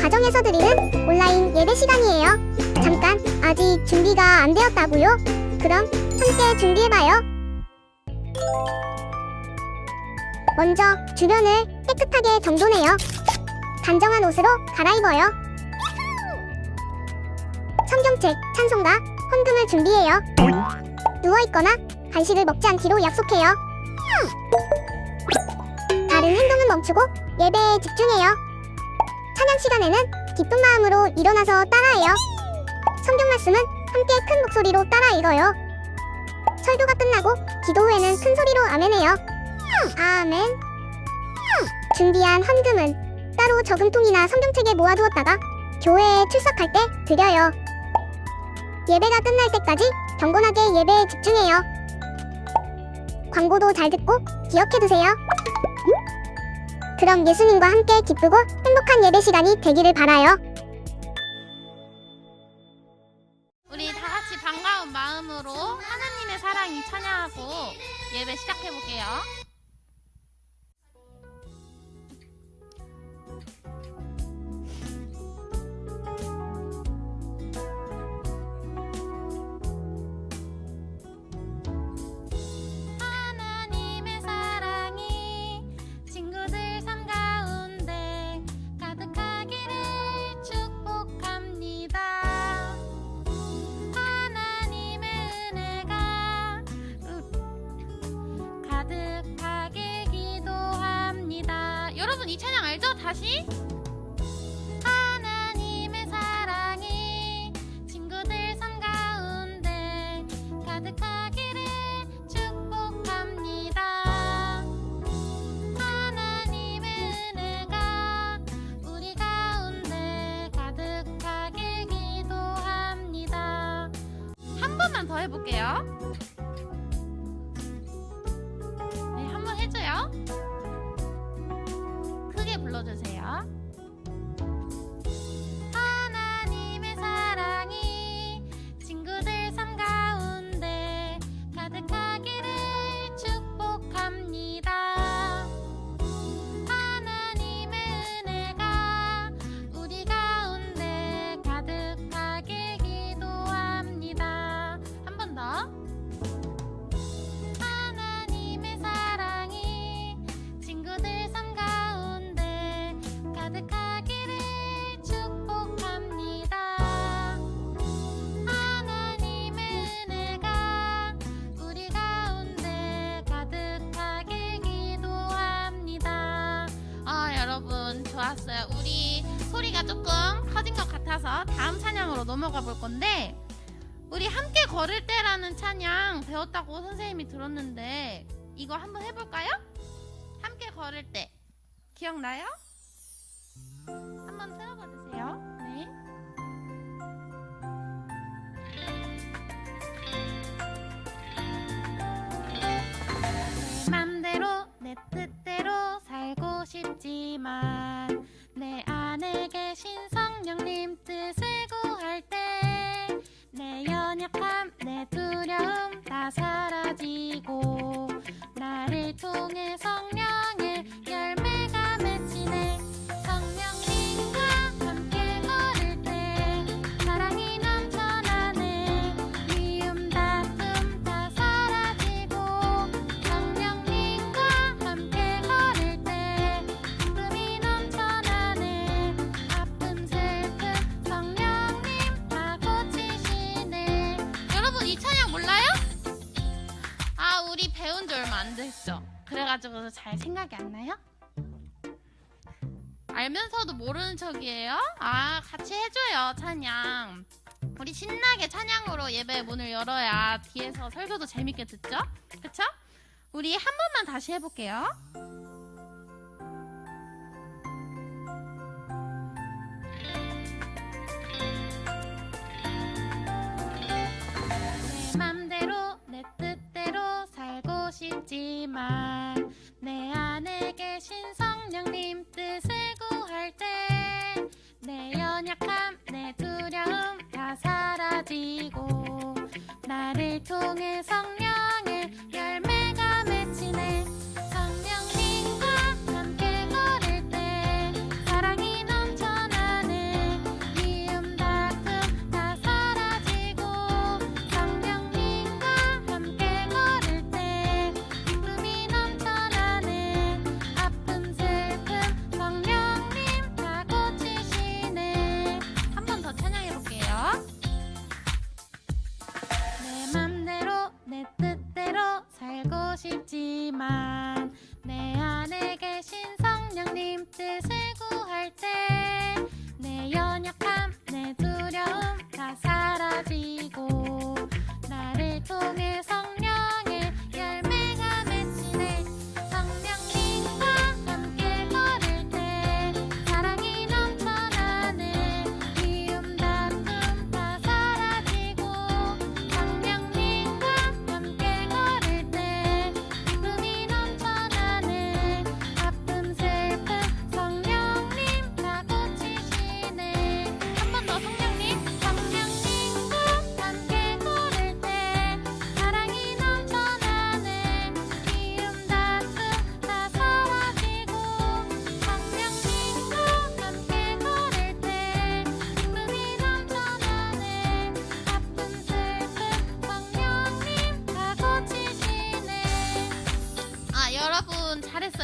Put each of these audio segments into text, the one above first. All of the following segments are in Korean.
가정에서 드리는 온라인 예배 시간이에요. 잠깐, 아직 준비가 안 되었다고요? 그럼 함께 준비해봐요. 먼저 주변을 깨끗하게 정돈해요. 단정한 옷으로 갈아입어요. 성경책, 찬송가, 헌금을 준비해요. 누워있거나 간식을 먹지 않기로 약속해요. 다른 행동은 멈추고 예배에 집중해요. 찬양 시간에는 기쁜 마음으로 일어나서 따라해요. 성경 말씀은 함께 큰 목소리로 따라 읽어요. 설교가 끝나고 기도 후에는 큰 소리로 아멘해요. 아멘. 준비한 헌금은 따로 저금통이나 성경책에 모아두었다가 교회에 출석할 때 드려요. 예배가 끝날 때까지 경건하게 예배에 집중해요. 광고도 잘 듣고 기억해두세요. 그럼 예수님과 함께 기쁘고 행복한 예배 시간이 되기를 바라요. 우리 다 같이 반가운 마음으로 하나님의 사랑이 찬양하고 예배 시작해볼게요. 하나님의 사랑이 친구들 삶 가운데 가득하기를 축복합니다. 하나님의 은혜가 가득하게 기도합니다. 여러분 이 찬양 알죠? 다시 하나님의 사랑이 친구들 삶 가운데 가득하기를 축복합니다. 하나님의 은혜가 우리 가운데 가득하게 기도합니다. 한 번만 더 해볼게요. 네, 한 번 해줘요. 크게 불러주세요. 하나님의 사랑이 친구들 삶 가운데 가득하기를 축복합니다. 하나님의 은혜가 우리 가운데 가득하게 기도합니다. 한 번 더. 하나님의 사랑이 친구들 삶 가운데 가득하기를 축복합니다. 하나님의 은혜가 우리 가운데 가득하게 기도합니다. 여러분 좋았어요. 우리 소리가 조금 커진 것 같아서 다음 찬양으로 넘어가 볼 건데, 우리 함께 걸을 때라는 찬양 배웠다고 선생님이 들었는데 이거 한번 해볼까요? 함께 걸을 때 기억나요? 한번 틀어봐 주세요. 네. 내 맘대로 내 뜻대로 살고 싶지만 내 안에 계신 성령님 뜻을 구할 때 내 연약함 내 두려움 다 사라지고 나를 통해 성령의 열매가 맺히네. 성령님과 함께 걸을 때 사랑이 넘쳐나네. 미움 다툼 다 사라지고 성령님과 함께 걸을 때 기쁨이 넘쳐나네. 아픔 슬픔 성령님 다 고치시네. 여러분 이 찬양 몰라요? 우리 배운 지 얼마 안 됐죠? 그래가지고 잘 생각이 안 나요? 알면서도 모르는 척이에요? 같이 해줘요 찬양. 우리 신나게 찬양으로 예배의 문을 열어야 뒤에서 설교도 재밌게 듣죠? 그쵸? 우리 한 번만 다시 해볼게요. 내 맘대로 내 뜻대로 살고 싶지만 내 안에 계신 성령님 뜻을 구할 때 내 연약함 내 두려움 다 사라지고 나를 통해 성령의 열매가 맺히네. 성령님과 함께 걸을 때 사랑이 넘쳐나네.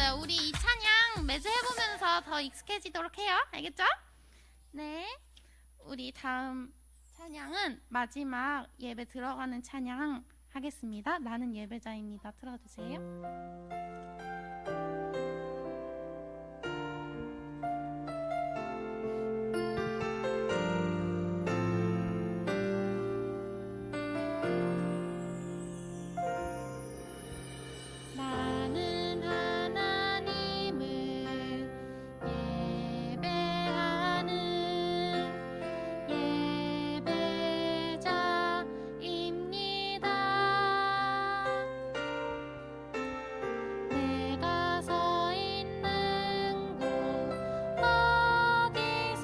좋았어요. 우리 이 찬양 매주 해보면서 더 익숙해지도록 해요. 알겠죠? 네. 우리 다음 찬양은 마지막 예배 들어가는 찬양 하겠습니다. 나는 예배자입니다. 틀어주세요. 나는 하나님을 예배하는 예배자입니다. 내가 서 있는 곳 어디서나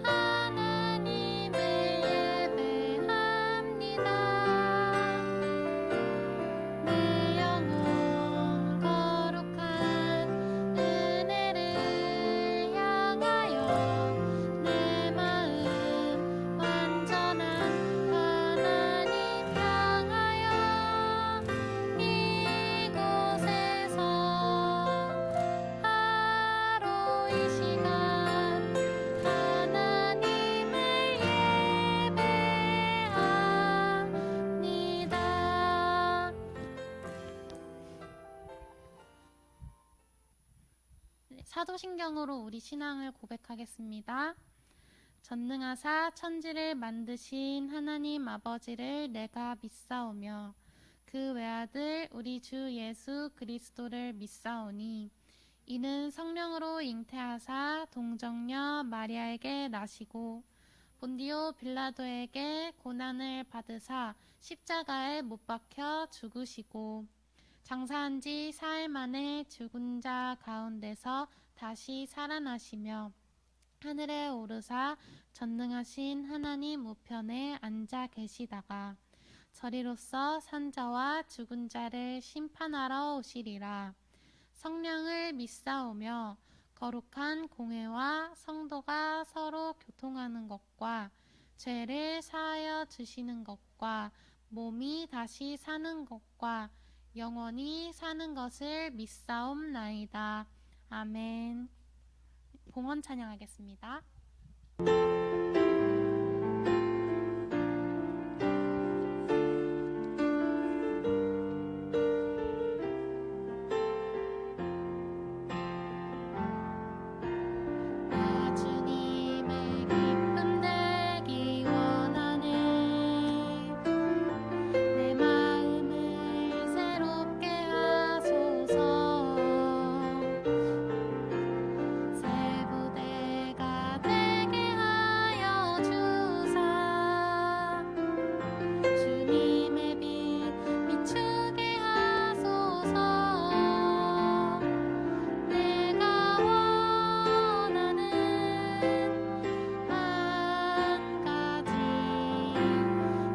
하나님을 예배합니다. 내 영혼 거룩한 은혜를 향하여 내 마음 완전한 하나님 향하여 이곳에서 바로 이 시간 하나님을 예배합니다. 사도신경으로 우리 신앙을 고백하겠습니다. 전능하사 천지를 만드신 하나님 아버지를 내가 믿사오며 그 외아들 우리 주 예수 그리스도를 믿사오니 이는 성령으로 잉태하사 동정녀 마리아에게 나시고 본디오 빌라도에게 고난을 받으사 십자가에 못 박혀 죽으시고 장사한 지 사흘 만에 죽은 자 가운데서 다시 살아나시며 하늘에 오르사 전능하신 하나님 우편에 앉아 계시다가 저리로서 산자와 죽은 자를 심판하러 오시리라. 성령을 믿사오며 거룩한 공회와 성도가 서로 교통하는 것과 죄를 사하여 주시는 것과 몸이 다시 사는 것과 영원히 사는 것을 믿사옵나이다. 아멘. 봉헌 찬양하겠습니다. 나 주님의 기쁨 되기 원하네. 내 마음을 새롭게 하소서. 새 부대가 되게 하여 주사. 주님의 빛 비추게 하소서. 내가 원하는 한 가지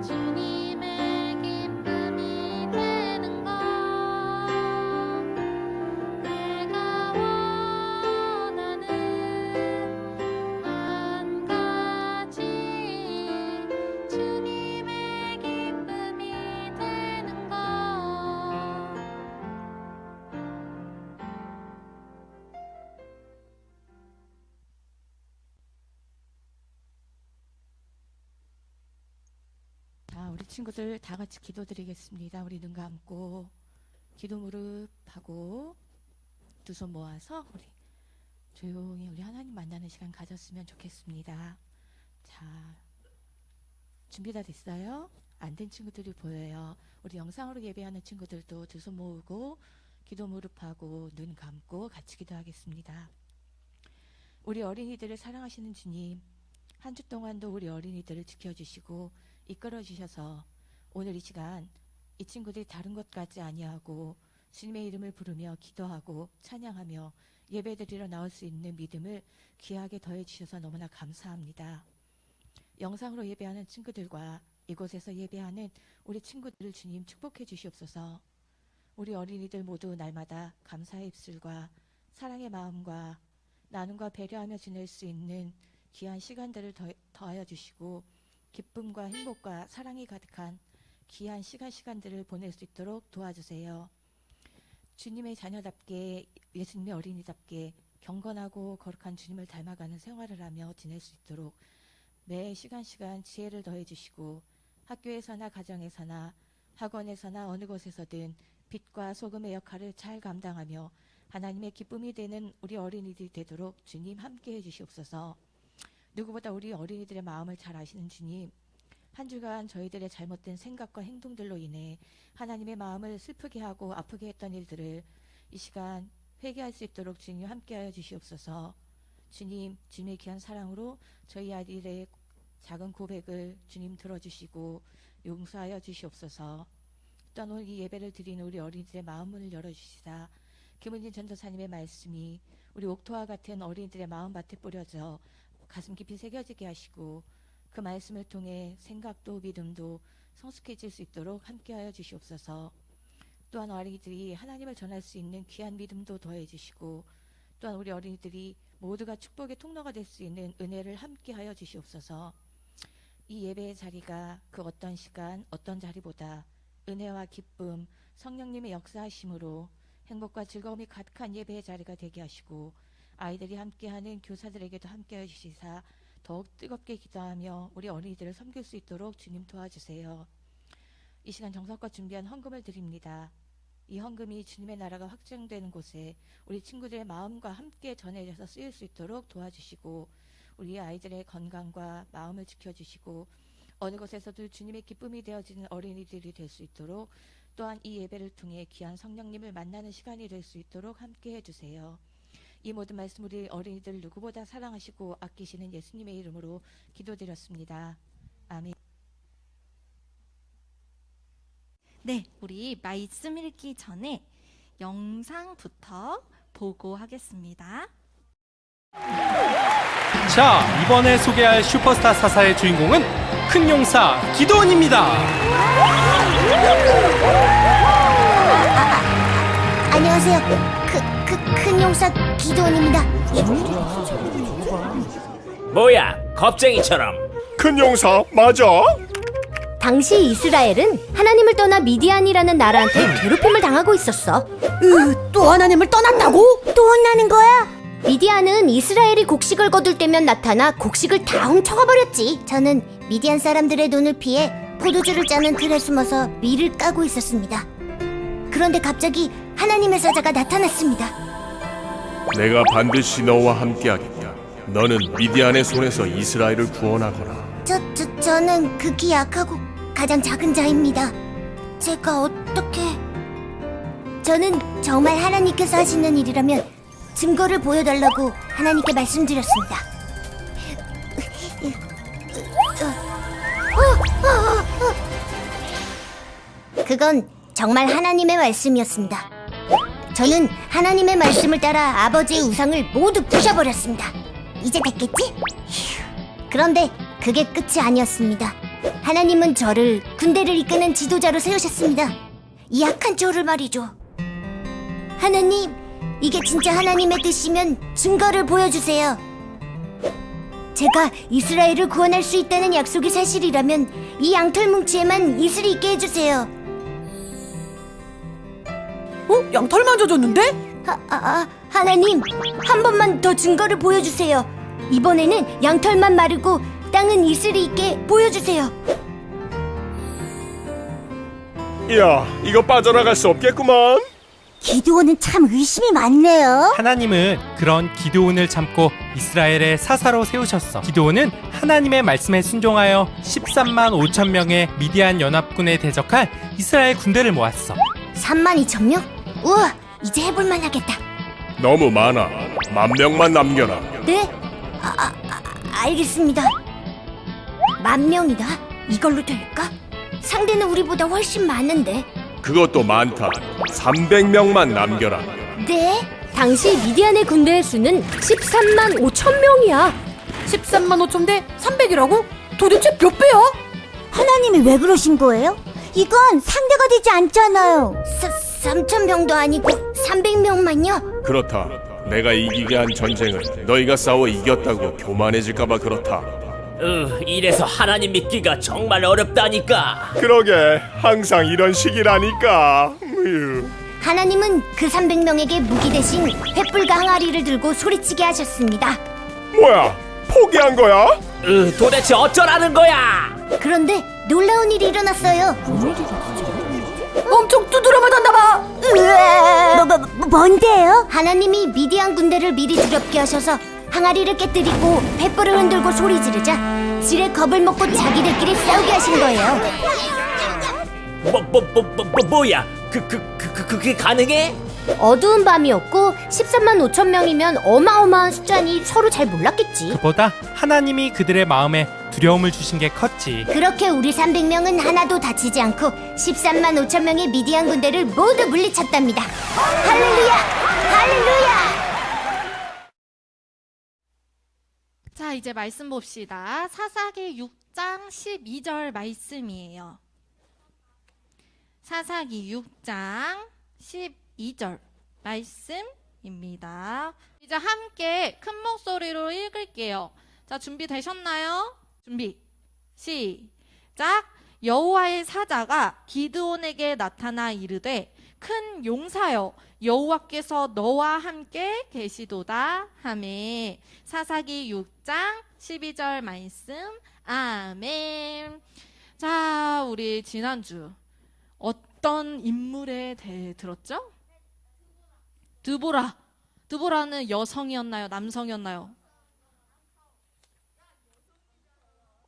주님의 기쁨이 되는 것. 내가 원하는 한 가지 주님의 기쁨이 되는 것. 자, 우리 친구들 다 같이 기도드리겠습니다. 우리 눈 감고 기도 무릎하고 두 손 모아서 우리 조용히 우리 하나님 만나는 시간 가졌으면 좋겠습니다. 자, 준비 다 됐어요? 안 된 친구들이 보여요. 우리 영상으로 예배하는 친구들도 두 손 모으고 기도 무릎하고 눈 감고 같이 기도하겠습니다. 우리 어린이들을 사랑하시는 주님, 한 주 동안도 우리 어린이들을 지켜주시고 이끌어 주셔서 오늘 이 시간 이 친구들이 다른 것 같지 아니하고 주님의 이름을 부르며 기도하고 찬양하며 예배드리러 나올 수 있는 믿음을 귀하게 더해 주셔서 너무나 감사합니다. 영상으로 예배하는 친구들과 이곳에서 예배하는 우리 친구들을 주님 축복해 주시옵소서. 우리 어린이들 모두 날마다 감사의 입술과 사랑의 마음과 나눔과 배려하며 지낼 수 있는 귀한 시간들을 더하여 주시고 기쁨과 행복과 사랑이 가득한 귀한 시간들을 보낼 수 있도록 도와주세요. 주님의 자녀답게 예수님의 어린이답게 경건하고 거룩한 주님을 닮아가는 생활을 하며 지낼 수 있도록 매 시간 지혜를 더해 주시고 학교에서나 가정에서나 학원에서나 어느 곳에서든 빛과 소금의 역할을 잘 감당하며 하나님의 기쁨이 되는 우리 어린이들이 되도록 주님 함께해 주시옵소서. 누구보다 우리 어린이들의 마음을 잘 아시는 주님, 한 주간 저희들의 잘못된 생각과 행동들로 인해 하나님의 마음을 슬프게 하고 아프게 했던 일들을 이 시간 회개할 수 있도록 주님 함께하여 주시옵소서. 주님, 주님의 귀한 사랑으로 저희 아이들의 작은 고백을 주님 들어주시고 용서하여 주시옵소서. 또한 오늘 이 예배를 드리는 우리 어린이들의 마음문을 열어주시다. 김은진 전도사님의 말씀이 우리 옥토와 같은 어린이들의 마음밭에 뿌려져 가슴 깊이 새겨지게 하시고 그 말씀을 통해 생각도 믿음도 성숙해질 수 있도록 함께하여 주시옵소서. 또한 어린이들이 하나님을 전할 수 있는 귀한 믿음도 더해 주시고 또한 우리 어린이들이 모두가 축복의 통로가 될 수 있는 은혜를 함께하여 주시옵소서. 이 예배의 자리가 그 어떤 시간 어떤 자리보다 은혜와 기쁨 성령님의 역사하심으로 행복과 즐거움이 가득한 예배의 자리가 되게 하시고 아이들이 함께하는 교사들에게도 함께해 주시사 더욱 뜨겁게 기도하며 우리 어린이들을 섬길 수 있도록 주님 도와주세요. 이 시간 정성껏 준비한 헌금을 드립니다. 이 헌금이 주님의 나라가 확장되는 곳에 우리 친구들의 마음과 함께 전해져서 쓰일 수 있도록 도와주시고 우리 아이들의 건강과 마음을 지켜주시고 어느 곳에서도 주님의 기쁨이 되어지는 어린이들이 될 수 있도록 또한 이 예배를 통해 귀한 성령님을 만나는 시간이 될 수 있도록 함께 해주세요. 이 모든 말씀 우리 어린이들 누구보다 사랑하시고 아끼시는 예수님의 이름으로 기도드렸습니다. 아멘. 네, 우리 말씀 읽기 전에 영상부터 보고 하겠습니다. 자, 이번에 소개할 슈퍼스타 사사의 주인공은 큰 용사 기도원입니다. 안녕하세요. 큰 용사 기도원입니다. 뭐야, 겁쟁이처럼. 큰 용사 맞아? 당시 이스라엘은 하나님을 떠나 미디안이라는 나라한테 괴롭힘을 당하고 있었어. 또 하나님을 떠났다고? 또 혼나는 거야? 미디안은 이스라엘이 곡식을 거둘 때면 나타나 곡식을 다 훔쳐가 버렸지. 저는 미디안 사람들의 눈을 피해 포도주를 짜는 틀에 숨어서 밀을 까고 있었습니다. 그런데 갑자기 하나님의 사자가 나타났습니다. 내가 반드시 너와 함께하겠다. 너는 미디안의 손에서 이스라엘을 구원하거라. 저는 극히 약하고 가장 작은 자입니다. 제가 어떻게... 저는 정말 하나님께서 하시는 일이라면 증거를 보여달라고 하나님께 말씀드렸습니다. 그건 정말 하나님의 말씀이었습니다. 저는 하나님의 말씀을 따라 아버지의 우상을 모두 부셔버렸습니다. 이제 됐겠지? 그런데 그게 끝이 아니었습니다. 하나님은 저를 군대를 이끄는 지도자로 세우셨습니다. 이 약한 저를 말이죠. 하나님, 이게 진짜 하나님의 뜻이면 증거를 보여주세요. 제가 이스라엘을 구원할 수 있다는 약속이 사실이라면 이 양털 뭉치에만 이슬이 있게 해주세요. 양털만 젖었는데? 하나님, 한 번만 더 증거를 보여주세요. 이번에는 양털만 마르고 땅은 이슬이 있게 보여주세요. 이야, 이거 빠져나갈 수 없겠구만. 기드온은 참 의심이 많네요. 하나님은 그런 기드온을 참고 이스라엘의 사사로 세우셨어. 기드온은 하나님의 말씀에 순종하여 13만 5천 명의 미디안 연합군에 대적한 이스라엘 군대를 모았어. 32,000명? 우와, 이제 해볼만 하겠다. 너무 많아. 10,000명만 남겨라. 네? 알겠습니다. 10,000명이다? 이걸로 될까? 상대는 우리보다 훨씬 많은데. 그것도 많다. 300명만 남겨라. 네? 당시 미디안의 군대의 수는 13만 5천 명이야. 13만 5천 대 300이라고? 도대체 몇 배야? 하나님이 왜 그러신 거예요? 이건 상대가 되지 않잖아요. 3,000명도 아니고 300명만요? 그렇다. 내가 이기게 한 전쟁을 너희가 싸워 이겼다고 교만해질까봐 그렇다. 이래서 하나님 믿기가 정말 어렵다니까. 그러게, 항상 이런 식이라니까. 하나님은 그 300명에게 무기 대신 횃불과 항아리를 들고 소리치게 하셨습니다. 뭐야? 포기한 거야? 도대체 어쩌라는 거야? 그런데 놀라운 일이 일어났어요. 엄청 두드려 맞았나 봐. 뭔데요? 하나님이 미디안 군대를 미리 두렵게 하셔서 항아리를 깨뜨리고 횃불을 흔들고 소리 지르자 지레 겁을 먹고 자기들끼리 싸우게 하신 거예요. 뭐야? 그게 가능해? 어두운 밤이었고 13만 5천 명이면 어마어마한 숫자니 서로 잘 몰랐겠지. 그보다 하나님이 그들의 마음에 두려움을 주신 게 컸지. 그렇게 우리 300명은 하나도 다치지 않고 13만 5천 명의 미디안 군대를 모두 물리쳤답니다. 할렐루야! 할렐루야! 자, 이제 말씀 봅시다. 사사기 6장 12절 말씀이에요. 사사기 6장 12절 말씀입니다. 이제 함께 큰 목소리로 읽을게요. 자, 준비되셨나요? 준비, 시작. 여호와의 사자가 기드온에게 나타나 이르되 큰 용사여 여호와께서 너와 함께 계시도다 하매. 사사기 6장 12절 말씀. 아멘. 자, 우리 지난주 어떤 인물에 대해 들었죠? 드보라는 여성이었나요? 남성이었나요?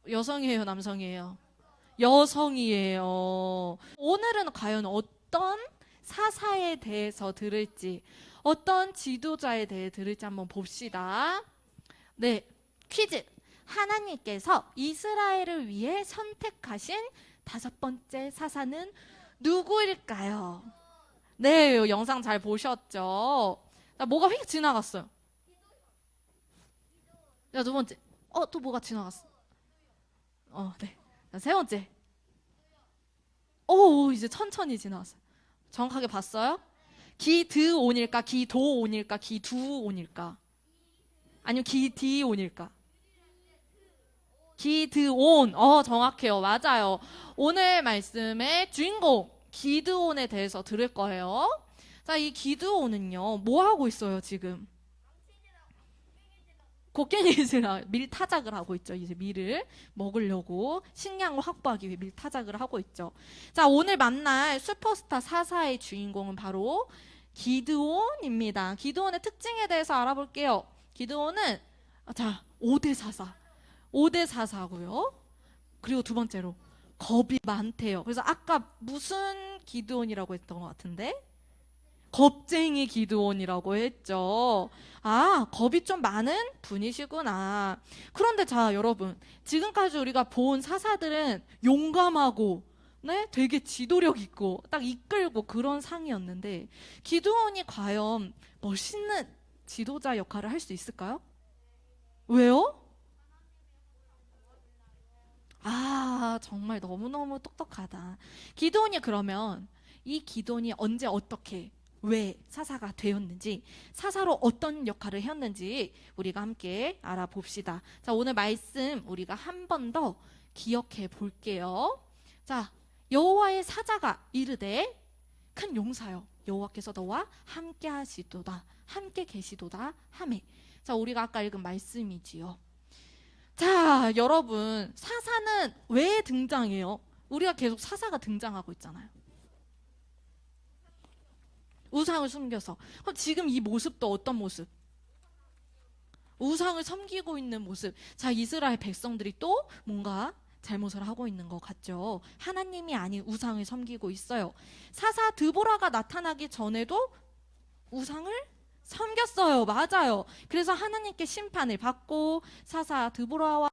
여성이에요, 남성이에요? 여성이에요. 오늘은 과연 어떤 사사에 대해서 들을지, 어떤 지도자에 대해 들을지 한번 봅시다. 네, 퀴즈. 하나님께서 이스라엘을 위해 선택하신 5번째 사사는 누구일까요? 네, 영상 잘 보셨죠? 나 뭐가 휙 지나갔어요. 자, 2번째. 또 뭐가 지나갔어? 네. 자, 3번째. 이제 천천히 지나갔어요. 정확하게 봤어요? 기드온일까? 기도온일까? 기두온일까? 아니면 기디온일까? 기드온. 정확해요. 맞아요. 오늘 말씀의 주인공 기드온에 대해서 들을 거예요. 자, 이 기드온은요, 뭐 하고 있어요, 지금? 곡괭이질을 밀타작을 하고 있죠. 이제 밀을 먹으려고 식량을 확보하기 위해 밀타작을 하고 있죠. 자, 오늘 만날 슈퍼스타 사사의 주인공은 바로 기드온입니다. 기드온의 특징에 대해서 알아볼게요. 기드온은 5대 사사. 5대 사사고요. 그리고 2번째로 겁이 많대요. 그래서 아까 무슨 기드온이라고 했던 것 같은데? 겁쟁이 기드온이라고 했죠. 겁이 좀 많은 분이시구나. 그런데 자, 여러분, 지금까지 우리가 본 사사들은 용감하고 네, 되게 지도력 있고 딱 이끌고 그런 상이었는데 기드온이 과연 멋있는 지도자 역할을 할 수 있을까요? 왜요? 정말 너무너무 똑똑하다. 기드온이 그러면 이 기드온이 언제 어떻게 왜 사사가 되었는지, 사사로 어떤 역할을 했는지 우리가 함께 알아봅시다. 자, 오늘 말씀 우리가 한 번 더 기억해 볼게요. 자, 여호와의 사자가 이르되 큰 용사여 여호와께서 너와 함께 하시도다, 함께 계시도다 하매. 자, 우리가 아까 읽은 말씀이지요. 자, 여러분, 사사는 왜 등장해요? 우리가 계속 사사가 등장하고 있잖아요. 우상을 숨겨서. 그럼 지금 이 모습도 어떤 모습? 우상을 섬기고 있는 모습. 자, 이스라엘 백성들이 또 뭔가 잘못을 하고 있는 것 같죠. 하나님이 아닌 우상을 섬기고 있어요. 사사 드보라가 나타나기 전에도 우상을 섬겼어요. 맞아요. 그래서 하나님께 심판을 받고 사사 드보라와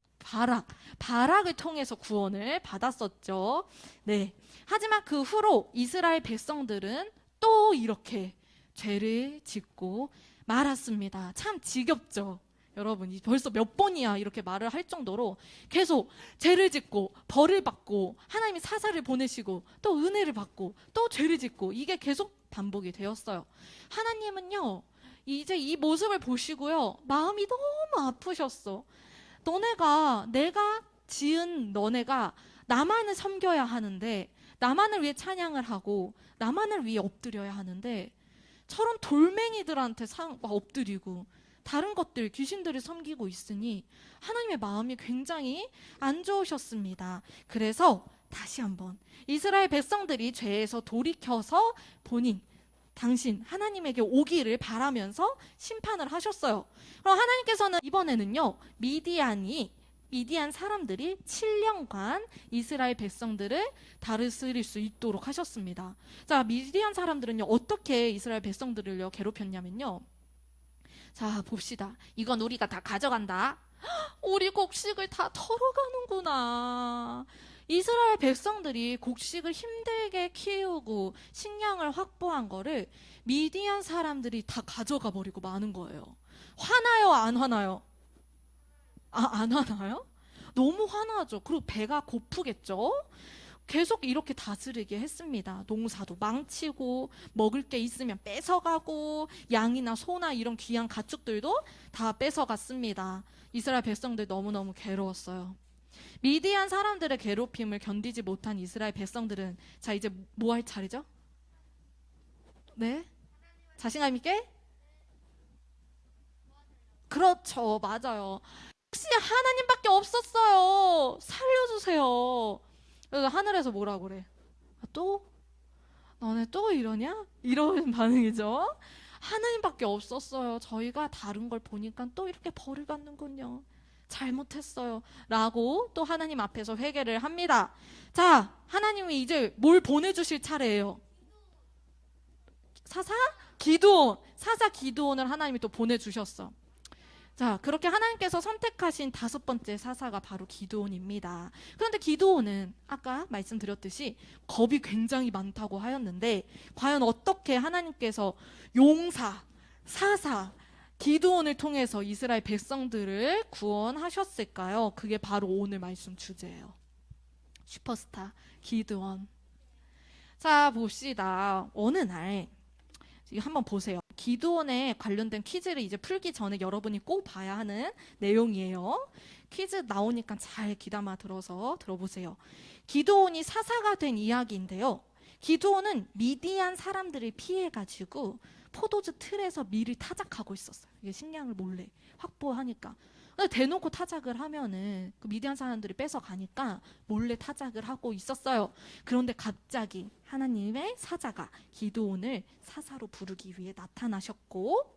바락을 통해서 구원을 받았었죠. 네. 하지만 그 후로 이스라엘 백성들은 또 이렇게 죄를 짓고 말았습니다. 참 지겹죠. 여러분, 벌써 몇 번이야 이렇게 말을 할 정도로 계속 죄를 짓고 벌을 받고 하나님이 사사를 보내시고 또 은혜를 받고 또 죄를 짓고 이게 계속 반복이 되었어요. 하나님은요, 이제 이 모습을 보시고요, 마음이 너무 아프셨어. 내가 지은 너네가 나만을 섬겨야 하는데 나만을 위해 찬양을 하고 나만을 위해 엎드려야 하는데 저런 돌멩이들한테 막 엎드리고 다른 것들, 귀신들을 섬기고 있으니 하나님의 마음이 굉장히 안 좋으셨습니다. 그래서 다시 한번 이스라엘 백성들이 죄에서 돌이켜서 당신 하나님에게 오기를 바라면서 심판을 하셨어요. 그럼 하나님께서는 이번에는요, 미디안 사람들이 7년간 이스라엘 백성들을 다스릴 수 있도록 하셨습니다. 자, 미디안 사람들은요, 어떻게 이스라엘 백성들을요 괴롭혔냐면요. 자, 봅시다. 이건 우리가 다 가져간다. 우리 곡식을 다 털어가는구나. 이스라엘 백성들이 곡식을 힘들게 키우고 식량을 확보한 거를 미디안 사람들이 다 가져가 버리고 마는 거예요. 화나요, 안 화나요? 안 화나요? 너무 화나죠. 그리고 배가 고프겠죠? 계속 이렇게 다스리게 했습니다. 농사도 망치고 먹을 게 있으면 뺏어가고 양이나 소나 이런 귀한 가축들도 다 뺏어갔습니다. 이스라엘 백성들 너무너무 괴로웠어요. 미디안 사람들의 괴롭힘을 견디지 못한 이스라엘 백성들은 자, 이제 뭐 할 차례죠? 네? 자신감 있게? 그렇죠. 맞아요. 혹시 하나님밖에 없었어요. 살려주세요. 그래서 하늘에서 뭐라고 그래? 또? 너네 또 이러냐? 이런 반응이죠. 하나님밖에 없었어요. 저희가 다른 걸 보니까 또 이렇게 벌을 받는군요. 잘못했어요. 라고 또 하나님 앞에서 회개를 합니다. 자, 하나님이 이제 뭘 보내주실 차례예요? 사사 기드온을 하나님이 또 보내주셨어. 자, 그렇게 하나님께서 선택하신 5번째 사사가 바로 기드온입니다. 그런데 기드온은 아까 말씀드렸듯이 겁이 굉장히 많다고 하였는데 과연 어떻게 하나님께서 사사, 기드온을 통해서 이스라엘 백성들을 구원하셨을까요? 그게 바로 오늘 말씀 주제예요. 슈퍼스타 기드온. 자, 봅시다. 어느 날 이거 한번 보세요. 기드온에 관련된 퀴즈를 이제 풀기 전에 여러분이 꼭 봐야 하는 내용이에요. 퀴즈 나오니까 잘 귀담아 들어서 들어보세요. 기드온이 사사가 된 이야기인데요. 기드온은 미디안 사람들을 피해가지고 포도주 틀에서 밀을 타작하고 있었어요. 이게 식량을 몰래 확보하니까. 근데 대놓고 타작을 하면은 그 미디안 사람들이 뺏어가니까 몰래 타작을 하고 있었어요. 그런데 갑자기 하나님의 사자가 기드온을 사사로 부르기 위해 나타나셨고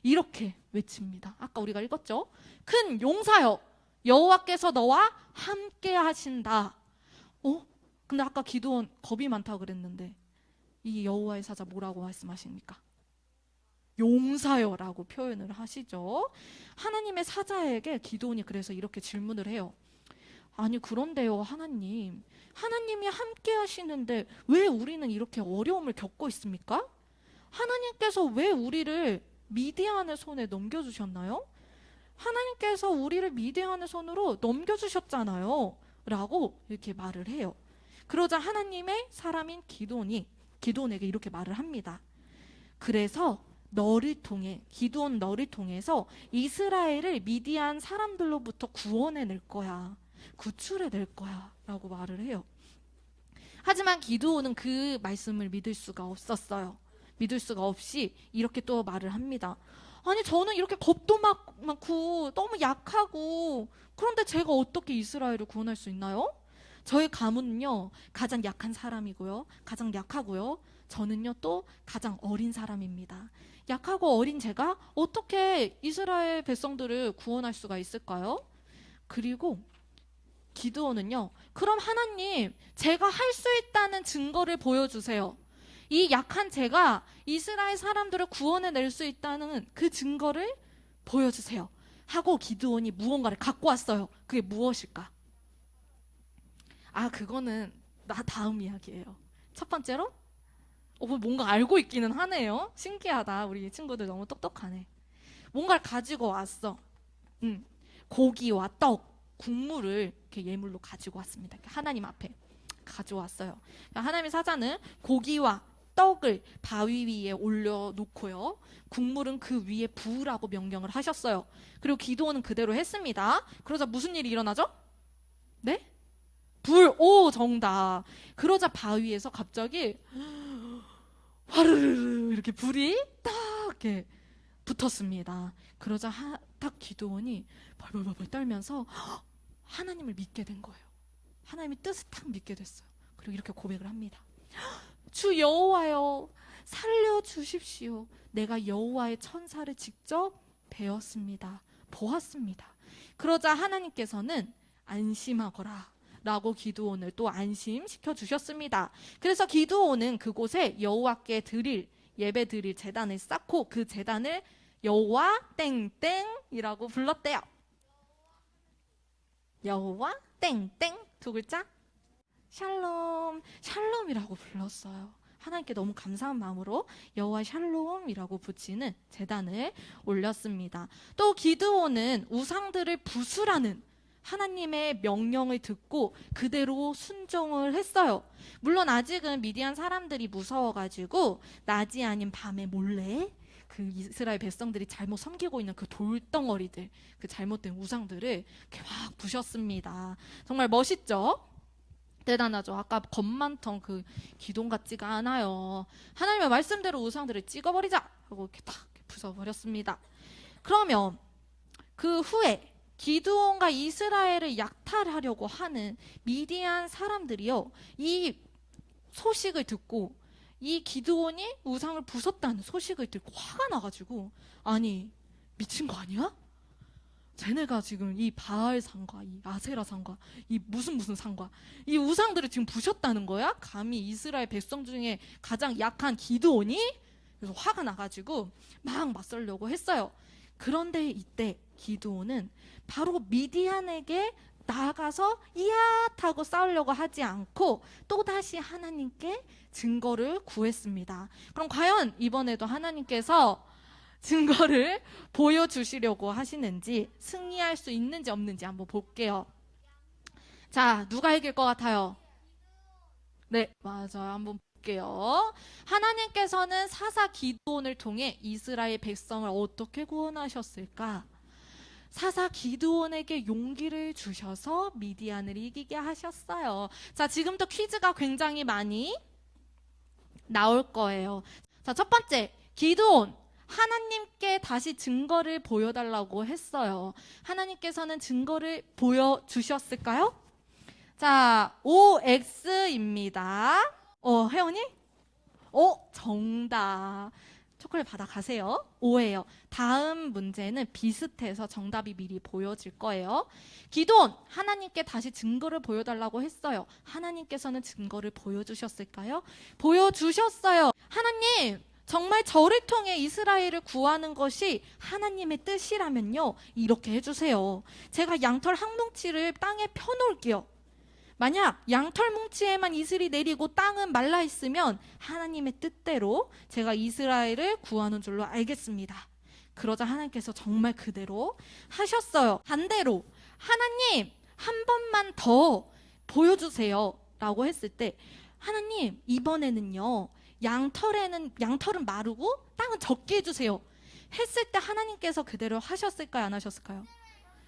이렇게 외칩니다. 아까 우리가 읽었죠? 큰 용사여, 여호와께서 너와 함께 하신다. 근데 아까 기드온 겁이 많다고 그랬는데 이 여호와의 사자 뭐라고 말씀하십니까? 용사여라고 표현을 하시죠. 하나님의 사자에게 기드온이 그래서 이렇게 질문을 해요. 아니 그런데요 하나님이 함께 하시는데 왜 우리는 이렇게 어려움을 겪고 있습니까? 하나님께서 왜 우리를 미디안의 손에 넘겨주셨나요? 하나님께서 우리를 미디안의 손으로 넘겨주셨잖아요 라고 이렇게 말을 해요. 그러자 하나님의 사람인 기드온에게 이렇게 말을 합니다. 그래서 기드온 너를 통해서 이스라엘을 미디안 사람들로부터 구원해낼 거야. 구출해낼 거야 라고 말을 해요. 하지만 기드온은 그 말씀을 믿을 수가 없었어요. 믿을 수가 없이 이렇게 또 말을 합니다. 아니 저는 이렇게 겁도 많고 너무 약하고 그런데 제가 어떻게 이스라엘을 구원할 수 있나요? 저의 가문은요 가장 약한 사람이고요. 가장 약하고요. 저는요 또 가장 어린 사람입니다. 약하고 어린 제가 어떻게 이스라엘 백성들을 구원할 수가 있을까요? 그리고 기드온은요 그럼 하나님 제가 할 수 있다는 증거를 보여주세요. 이 약한 제가 이스라엘 사람들을 구원해낼 수 있다는 그 증거를 보여주세요 하고 기드온이 무언가를 갖고 왔어요. 그게 무엇일까? 그거는 다음 이야기예요. 첫 번째로 뭔가 알고 있기는 하네요. 신기하다. 우리 친구들 너무 똑똑하네. 뭔가를 가지고 왔어. 고기와 떡, 국물을 이렇게 예물로 가지고 왔습니다. 하나님 앞에 가져왔어요. 하나님의 사자는 고기와 떡을 바위 위에 올려놓고요. 국물은 그 위에 부으라고 명령을 하셨어요. 그리고 기드온은 그대로 했습니다. 그러자 무슨 일이 일어나죠? 네? 오, 정답. 그러자 바위에서 갑자기 화르르르 이렇게 불이 딱 이렇게 붙었습니다. 그러자 딱 기드온이 벌벌벌 떨면서 하나님을 믿게 된 거예요. 하나님의 뜻을 딱 믿게 됐어요. 그리고 이렇게 고백을 합니다. 주 여호와여, 살려주십시오. 내가 여호와의 천사를 직접 보았습니다. 그러자 하나님께서는 안심하거라 라고 기드온을 또 안심시켜 주셨습니다. 그래서 기드온은 그곳에 여호와께 예배 드릴 제단을 쌓고 그 제단을 여호와 땡땡이라고 불렀대요. 여호와 땡땡 두 글자 샬롬이라고 불렀어요. 하나님께 너무 감사한 마음으로 여호와 샬롬이라고 붙이는 제단을 올렸습니다. 또 기드온은 우상들을 부수라는 하나님의 명령을 듣고 그대로 순종을 했어요. 물론 아직은 미디안 사람들이 무서워가지고 낮이 아닌 밤에 몰래 그 이스라엘 백성들이 잘못 섬기고 있는 그 돌덩어리들, 그 잘못된 우상들을 이렇게 막 부셨습니다. 정말 멋있죠? 대단하죠. 아까 겁 많던 그 기돈 같지가 않아요. 하나님의 말씀대로 우상들을 찍어버리자 하고 이렇게 딱 부숴버렸습니다. 그러면 그 후에 기드온과 이스라엘을 약탈하려고 하는 미디안 사람들이요, 이 소식을 듣고 이 기드온이 우상을 부쉈다는 소식을 듣고 화가 나가지고, 아니 미친 거 아니야? 쟤네가 지금 이 바알 상과 이 아세라 상과 이 무슨 상과 이 우상들을 지금 부셨다는 거야? 감히 이스라엘 백성 중에 가장 약한 기드온이? 그래서 화가 나가지고 막 맞설려고 했어요. 그런데 이때 기드온은 바로 미디안에게 나아가서 이야타고 싸우려고 하지 않고 또다시 하나님께 증거를 구했습니다. 그럼 과연 이번에도 하나님께서 증거를 보여주시려고 하시는지, 승리할 수 있는지 없는지 한번 볼게요. 자, 누가 이길 것 같아요? 네, 맞아요. 한번 볼게요. 하나님께서는 사사 기드온을 통해 이스라엘 백성을 어떻게 구원하셨을까? 사사 기드온에게 용기를 주셔서 미디안을 이기게 하셨어요. 자, 지금부터 퀴즈가 굉장히 많이 나올 거예요. 자, 첫 번째, 기드온. 하나님께 다시 증거를 보여달라고 했어요. 하나님께서는 증거를 보여주셨을까요? 자, OX입니다. 혜원이? 정답. 초콜릿 받아가세요. O예요. 다음 문제는 비슷해서 정답이 미리 보여질 거예요. 기드온, 하나님께 다시 증거를 보여달라고 했어요. 하나님께서는 증거를 보여주셨을까요? 보여주셨어요. 하나님, 정말 저를 통해 이스라엘을 구하는 것이 하나님의 뜻이라면요, 이렇게 해주세요. 제가 양털 한 뭉치를 땅에 펴놓을게요. 만약 양털 뭉치에만 이슬이 내리고 땅은 말라 있으면 하나님의 뜻대로 제가 이스라엘을 구하는 줄로 알겠습니다. 그러자 하나님께서 정말 그대로 하셨어요. 반대로 하나님, 한 번만 더 보여주세요 라고 했을 때, 하나님 이번에는요, 양털은 마르고 땅은 적게 해주세요 했을 때 하나님께서 그대로 하셨을까요? 안 하셨을까요?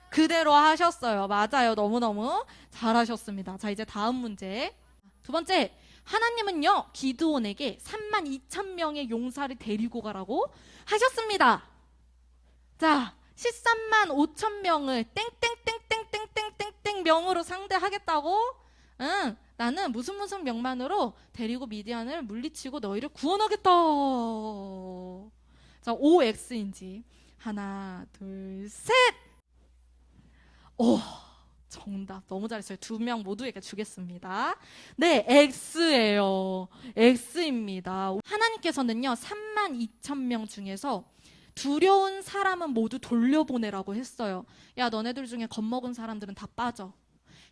그대로 하셨어요. 맞아요. 너무너무 잘하셨습니다. 자, 이제 다음 문제. 두 번째, 하나님은요, 기드온에게 32,000명의 용사를 데리고 가라고 하셨습니다. 자, 135,000명을 땡땡땡땡땡땡땡땡 명으로 상대하겠다고? 응, 나는 무슨 명만으로 데리고 미디안을 물리치고 너희를 구원하겠다. 자, OX인지. 하나, 둘, 셋! 정답. 너무 잘했어요. 2명 모두에게 주겠습니다. 네, X예요. X입니다. 하나님께서는요, 32,000명 중에서 두려운 사람은 모두 돌려보내라고 했어요. 야, 너네들 중에 겁먹은 사람들은 다 빠져.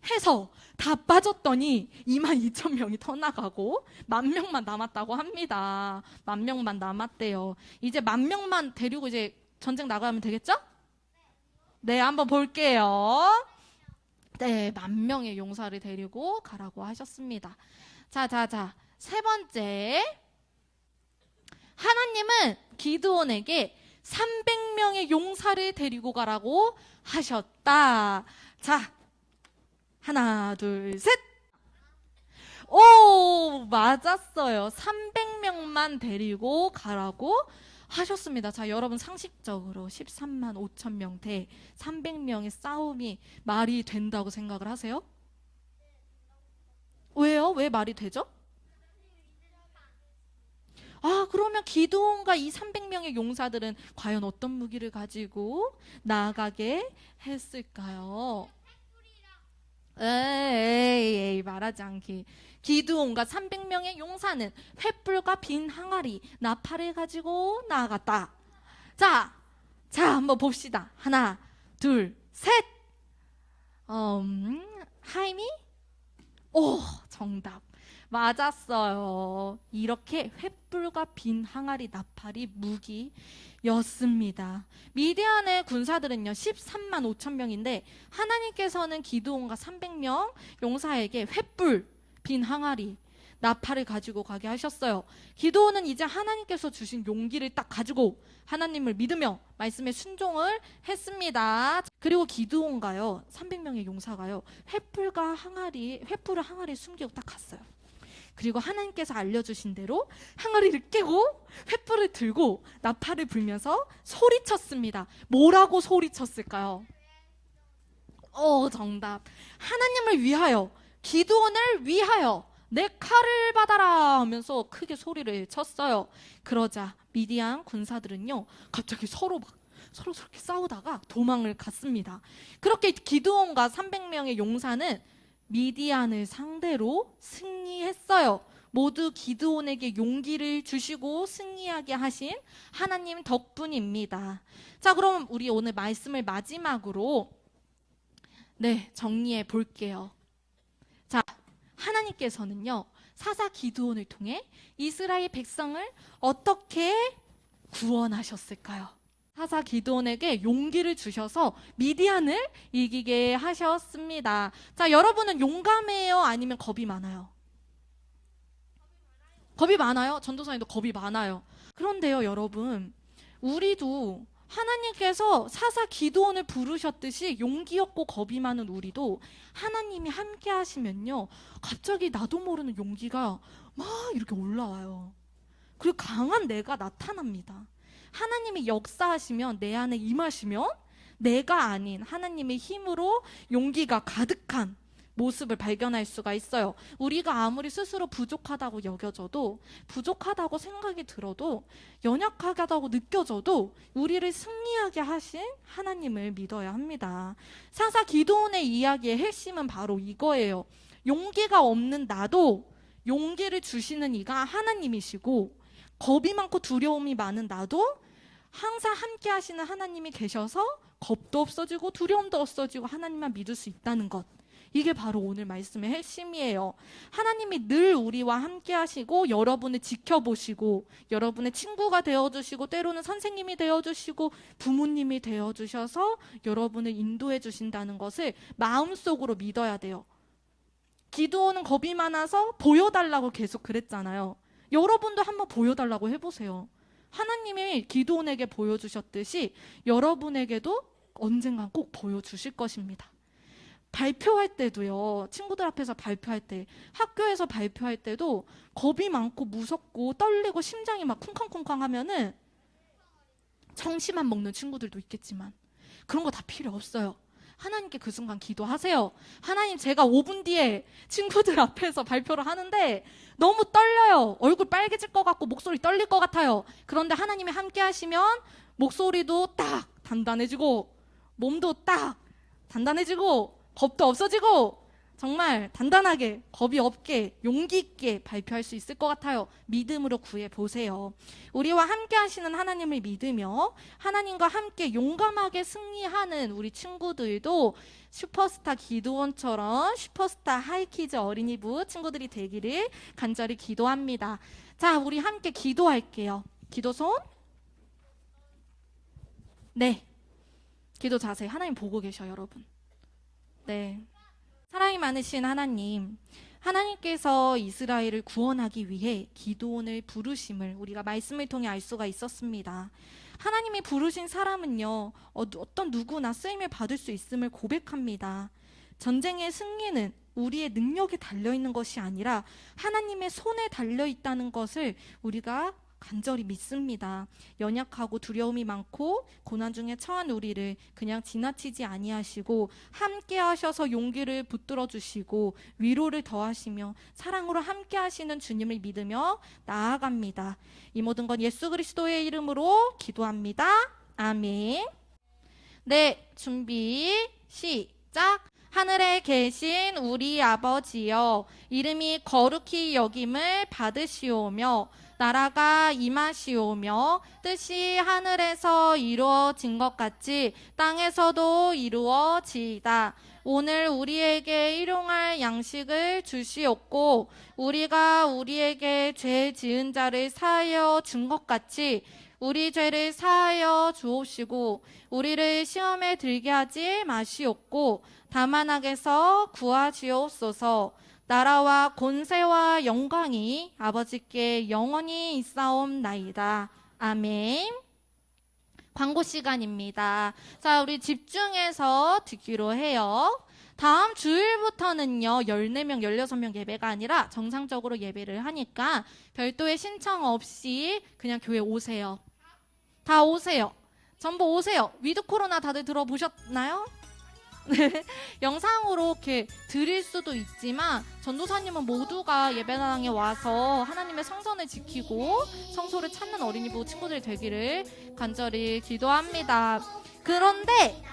해서 다 빠졌더니 22,000명이 터나가고 10,000명만 남았다고 합니다. 10,000명만 남았대요. 이제 10,000명만 데리고 이제 전쟁 나가면 되겠죠? 네, 한번 볼게요. 네, 10,000명의 용사를 데리고 가라고 하셨습니다. 자, 세 번째. 하나님은 기드온에게 300명의 용사를 데리고 가라고 하셨다. 자, 하나, 둘, 셋! 오, 맞았어요. 300명만 데리고 가라고 하셨습니다. 자, 여러분 상식적으로 13만 5천 명 대 300명의 싸움이 말이 된다고 생각을 하세요? 왜요? 왜 말이 되죠? 아, 그러면 기드온과 이 300명의 용사들은 과연 어떤 무기를 가지고 나아가게 했을까요? 에이, 말하지 않기. 기드온과 300명의 용사는 횃불과 빈 항아리, 나팔을 가지고 나아갔다. 자, 한번 봅시다. 하나, 둘, 셋. 하임이? 오, 정답. 맞았어요. 이렇게 횃불과 빈 항아리, 나팔이 무기였습니다. 미디안의 군사들은요 13만 5천 명인데 하나님께서는 기드온과 300명 용사에게 횃불, 빈 항아리, 나팔을 가지고 가게 하셨어요. 기드온은 이제 하나님께서 주신 용기를 딱 가지고 하나님을 믿으며 말씀에 순종을 했습니다. 그리고 기드온가요 300명의 용사가요 횃불을 항아리에 숨기고 딱 갔어요. 그리고 하나님께서 알려주신 대로 항아리를 깨고 횃불을 들고 나팔을 불면서 소리쳤습니다. 뭐라고 소리쳤을까요? 정답. 하나님을 위하여, 기드온을 위하여 내 칼을 받아라 하면서 크게 소리를 쳤어요. 그러자 미디안 군사들은요 갑자기 서로 저렇게 싸우다가 도망을 갔습니다. 그렇게 기드온과 300명의 용사는 미디안을 상대로 승리했어요. 모두 기드온에게 용기를 주시고 승리하게 하신 하나님 덕분입니다. 자, 그럼 우리 오늘 말씀을 마지막으로 정리해 볼게요. 자, 하나님께서는요 사사 기드온을 통해 이스라엘 백성을 어떻게 구원하셨을까요? 사사 기드온에게 용기를 주셔서 미디안을 이기게 하셨습니다. 자, 여러분은 용감해요? 아니면 겁이 많아요? 겁이 많아요? 전도사님도 겁이 많아요. 그런데요, 여러분, 우리도 하나님께서 사사 기드온을 부르셨듯이 용기 없고 겁이 많은 우리도 하나님이 함께 하시면요, 갑자기 나도 모르는 용기가 막 이렇게 올라와요. 그리고 강한 내가 나타납니다. 하나님이 역사하시면, 내 안에 임하시면 내가 아닌 하나님의 힘으로 용기가 가득한 모습을 발견할 수가 있어요. 우리가 아무리 스스로 부족하다고 여겨져도, 부족하다고 생각이 들어도, 연약하다고 느껴져도 우리를 승리하게 하신 하나님을 믿어야 합니다. 사사 기드온의 이야기의 핵심은 바로 이거예요. 용기가 없는 나도 용기를 주시는 이가 하나님이시고, 겁이 많고 두려움이 많은 나도 항상 함께 하시는 하나님이 계셔서 겁도 없어지고 두려움도 없어지고 하나님만 믿을 수 있다는 것. 이게 바로 오늘 말씀의 핵심이에요. 하나님이 늘 우리와 함께 하시고 여러분을 지켜보시고 여러분의 친구가 되어주시고 때로는 선생님이 되어주시고 부모님이 되어주셔서 여러분을 인도해 주신다는 것을 마음속으로 믿어야 돼요. 기드온은 겁이 많아서 보여달라고 계속 그랬잖아요. 여러분도 한번 보여달라고 해보세요. 하나님이 기드온에게 보여주셨듯이 여러분에게도 언젠간 꼭 보여주실 것입니다. 발표할 때도요, 친구들 앞에서 발표할 때, 학교에서 발표할 때도 겁이 많고 무섭고 떨리고 심장이 막 쿵쾅쿵쾅 하면은 정시만 먹는 친구들도 있겠지만 그런 거 다 필요 없어요. 하나님께 그 순간 기도하세요. 하나님, 제가 5분 뒤에 친구들 앞에서 발표를 하는데 너무 떨려요. 얼굴 빨개질 것 같고 목소리 떨릴 것 같아요. 그런데 하나님이 함께 하시면 목소리도 딱 단단해지고 몸도 딱 단단해지고 겁도 없어지고 정말 단단하게 겁이 없게 용기 있게 발표할 수 있을 것 같아요. 믿음으로 구해보세요. 우리와 함께 하시는 하나님을 믿으며 하나님과 함께 용감하게 승리하는 우리 친구들도 슈퍼스타 기드온처럼 슈퍼스타 하이키즈 어린이부 친구들이 되기를 간절히 기도합니다. 자, 우리 함께 기도할게요. 기도손. 기도 자세. 하나님 보고 계셔, 여러분. 사랑이 많으신 하나님, 하나님께서 이스라엘을 구원하기 위해 기드온을 부르심을 우리가 말씀을 통해 알 수가 있었습니다. 하나님이 부르신 사람은요, 어떤 누구나 쓰임을 받을 수 있음을 고백합니다. 전쟁의 승리는 우리의 능력에 달려있는 것이 아니라 하나님의 손에 달려있다는 것을 우리가 간절히 믿습니다. 연약하고 두려움이 많고 고난 중에 처한 우리를 그냥 지나치지 아니하시고 함께 하셔서 용기를 붙들어 주시고 위로를 더하시며 사랑으로 함께 하시는 주님을 믿으며 나아갑니다. 이 모든 건 예수 그리스도의 이름으로 기도합니다. 아멘. 네, 준비 시작. 하늘에 계신 우리 아버지여, 이름이 거룩히 여김을 받으시오며 나라가 임하시오며 뜻이 하늘에서 이루어진 것 같이 땅에서도 이루어지이다. 오늘 우리에게 일용할 양식을 주시옵고 우리가 우리에게 죄 지은 자를 사하여 준 것 같이 우리 죄를 사하여 주옵시고 우리를 시험에 들게 하지 마시옵고 다만 악에서 구하시옵소서. 나라와 권세와 영광이 아버지께 영원히 있사옵나이다. 아멘. 광고 시간입니다. 자, 우리 집중해서 듣기로 해요. 다음 주일부터는요, 14명, 16명 예배가 아니라 정상적으로 예배를 하니까 별도의 신청 없이 그냥 교회 오세요. 다 오세요. 전부 오세요. 위드 코로나 다들 들어보셨나요? 네. 영상으로 이렇게 드릴 수도 있지만 전도사님은 모두가 예배당에 와서 하나님의 성전을 지키고 성소를 찾는 어린이부 친구들이 되기를 간절히 기도합니다. 그런데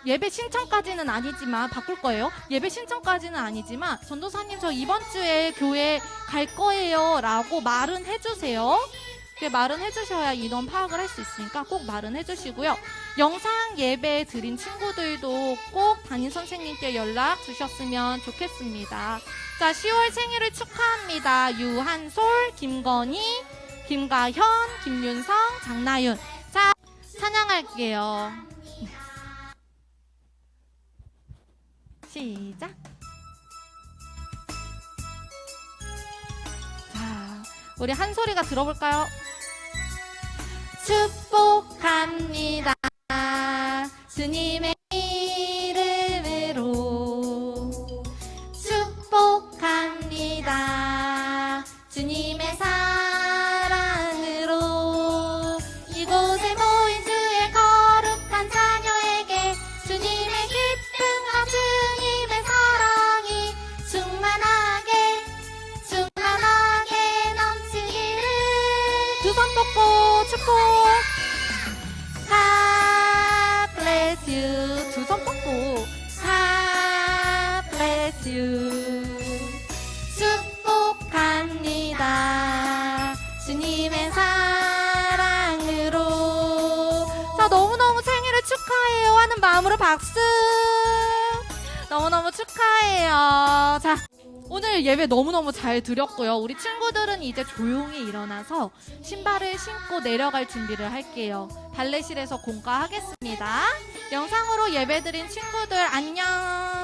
예배 신청까지는 아니지만 바꿀 거예요. 예배 신청까지는 아니지만 전도사님 저 이번 주에 교회 갈 거예요 라고 말은 해주세요. 말은 해주셔야 인원 파악을 할 수 있으니까 꼭 말은 해주시고요. 영상 예배 드린 친구들도 꼭 담임 선생님께 연락 주셨으면 좋겠습니다. 자, 10월 생일을 축하합니다. 유한솔, 김건희, 김가현, 김윤성, 장나윤. 자, 찬양할게요. 시작. 자, 우리 한 소리가 들어볼까요? 축복합니다. 주님의 이름으로 축복합니다. 주님의 사랑으로 이곳에 모인 주의 거룩한 자녀에게 주님의 기쁨과 주님의 사랑이 충만하게 넘치기를. 두 손 뻗고 축복. God bless you. 두 손 뻗고 God bless you. 축복합니다. 주님의 사랑으로. 자, 너무너무 생일을 축하해요 하는 마음으로 박수. 너무너무 축하해요. 자, 오늘 예배 너무너무 잘 드렸고요. 우리 친구들은 이제 조용히 일어나서 신발을 신고 내려갈 준비를 할게요. 발레실에서 공과하겠습니다. 영상으로 예배드린 친구들 안녕.